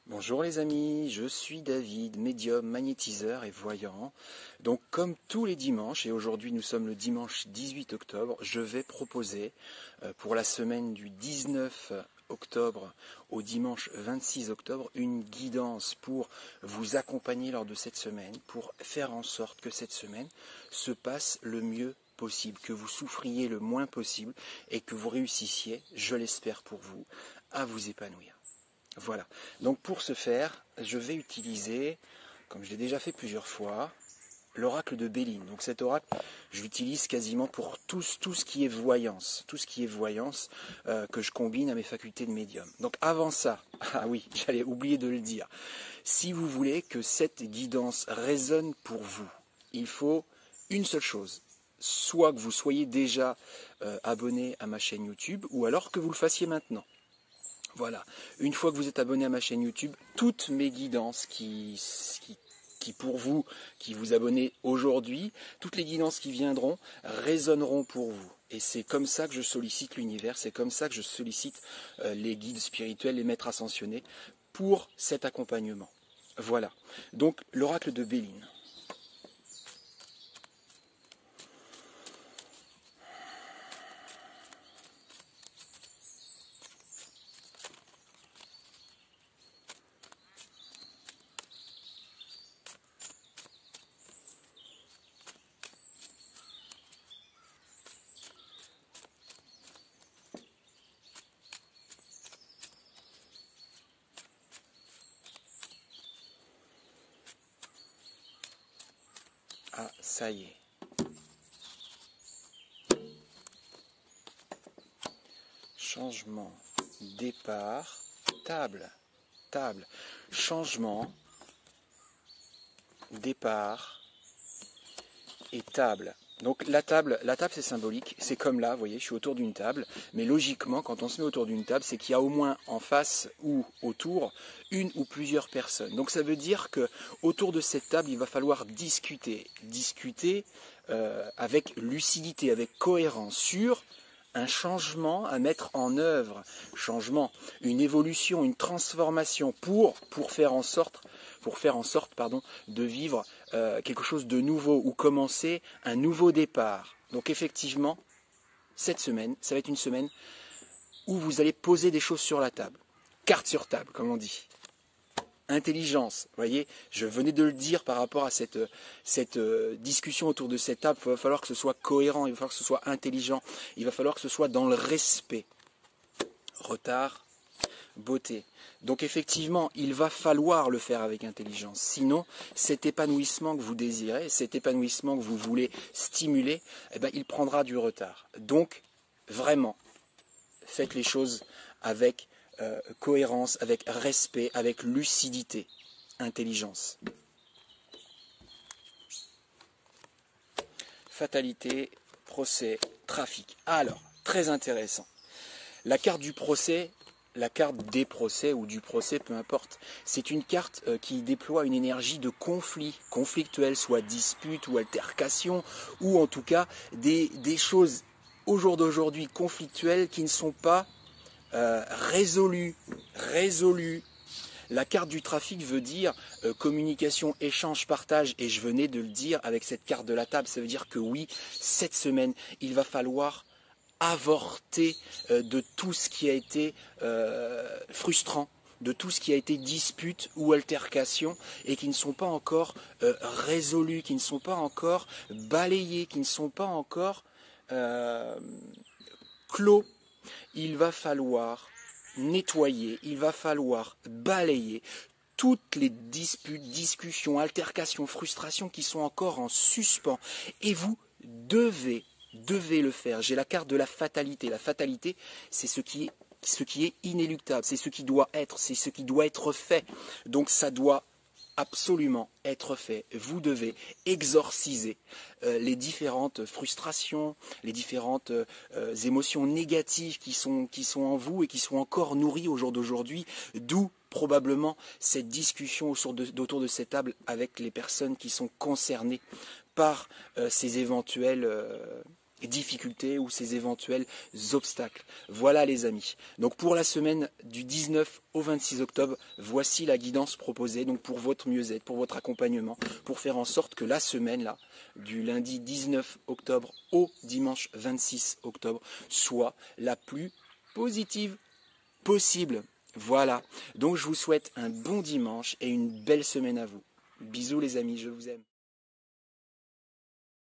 Bonjour les amis, je suis David, médium, magnétiseur et voyant. Donc comme tous les dimanches, et aujourd'hui nous sommes le dimanche 18 octobre, je vais proposer pour la semaine du 19 octobre au dimanche 26 octobre une guidance pour vous accompagner lors de cette semaine, pour faire en sorte que cette semaine se passe le mieux possible, que vous souffriez le moins possible et que vous réussissiez, je l'espère pour vous, à vous épanouir. Voilà, donc pour ce faire, je vais utiliser, comme je l'ai déjà fait plusieurs fois, l'oracle de Béline. Donc cet oracle, je l'utilise quasiment pour tout ce qui est voyance, que je combine à mes facultés de médium. Donc avant ça, ah oui, j'allais oublier de le dire, si vous voulez que cette guidance résonne pour vous, il faut une seule chose, soit que vous soyez déjà abonné à ma chaîne YouTube, ou alors que vous le fassiez maintenant. Voilà, une fois que vous êtes abonné à ma chaîne YouTube, toutes mes guidances qui pour vous, qui vous abonnez aujourd'hui, toutes les guidances qui viendront résonneront pour vous. Et c'est comme ça que je sollicite l'univers, c'est comme ça que je sollicite les guides spirituels, les maîtres ascensionnés pour cet accompagnement. Voilà, donc l'oracle de Béline. Ah, ça y est. Changement, départ, table, changement, départ et table. Donc la table c'est symbolique, c'est comme là, vous voyez, je suis autour d'une table, mais logiquement, quand on se met autour d'une table, c'est qu'il y a au moins en face ou autour une ou plusieurs personnes. Donc ça veut dire que autour de cette table, il va falloir discuter avec lucidité, avec cohérence sur un changement à mettre en œuvre, une évolution, une transformation pour faire en sorte de vivre quelque chose de nouveau ou commencer un nouveau départ. Donc effectivement, cette semaine, ça va être une semaine où vous allez poser des choses sur la table. Carte sur table, comme on dit. Intelligence, vous voyez, je venais de le dire par rapport à cette discussion autour de cette table, il va falloir que ce soit cohérent, il va falloir que ce soit intelligent, il va falloir que ce soit dans le respect. Retard, beauté. Donc effectivement, il va falloir le faire avec intelligence. Sinon, cet épanouissement que vous désirez, cet épanouissement que vous voulez stimuler, eh ben, il prendra du retard. Donc, vraiment, faites les choses avec cohérence, avec respect, avec lucidité, intelligence. Fatalité, procès, trafic. Alors, très intéressant. La carte du procès, la carte des procès ou du procès, peu importe, c'est une carte qui déploie une énergie de conflit, conflictuel, soit dispute ou altercation, ou en tout cas des choses au jour d'aujourd'hui conflictuelles qui ne sont pas résolues. La carte du trafic veut dire communication, échange, partage, et je venais de le dire avec cette carte de la table, ça veut dire que oui, cette semaine, il va falloir avorter de tout ce qui a été frustrant, de tout ce qui a été dispute ou altercation et qui ne sont pas encore résolus, qui ne sont pas encore balayés, qui ne sont pas encore clos. Il va falloir nettoyer, il va falloir balayer toutes les disputes, discussions, altercations, frustrations qui sont encore en suspens. Et vous devez le faire. J'ai la carte de la fatalité. La fatalité, c'est ce qui est inéluctable, c'est ce qui doit être, c'est ce qui doit être fait. Donc ça doit absolument être fait. Vous devez exorciser les différentes frustrations, les différentes émotions négatives qui sont en vous et qui sont encore nourries au jour d'aujourd'hui, d'où probablement cette discussion autour de cette table avec les personnes qui sont concernées par ces éventuels difficultés ou ces éventuels obstacles. Voilà les amis. Donc pour la semaine du 19 au 26 octobre, voici la guidance proposée donc pour votre mieux-être, pour votre accompagnement, pour faire en sorte que la semaine là, du lundi 19 octobre au dimanche 26 octobre, soit la plus positive possible. Voilà. Donc je vous souhaite un bon dimanche et une belle semaine à vous. Bisous les amis, je vous aime.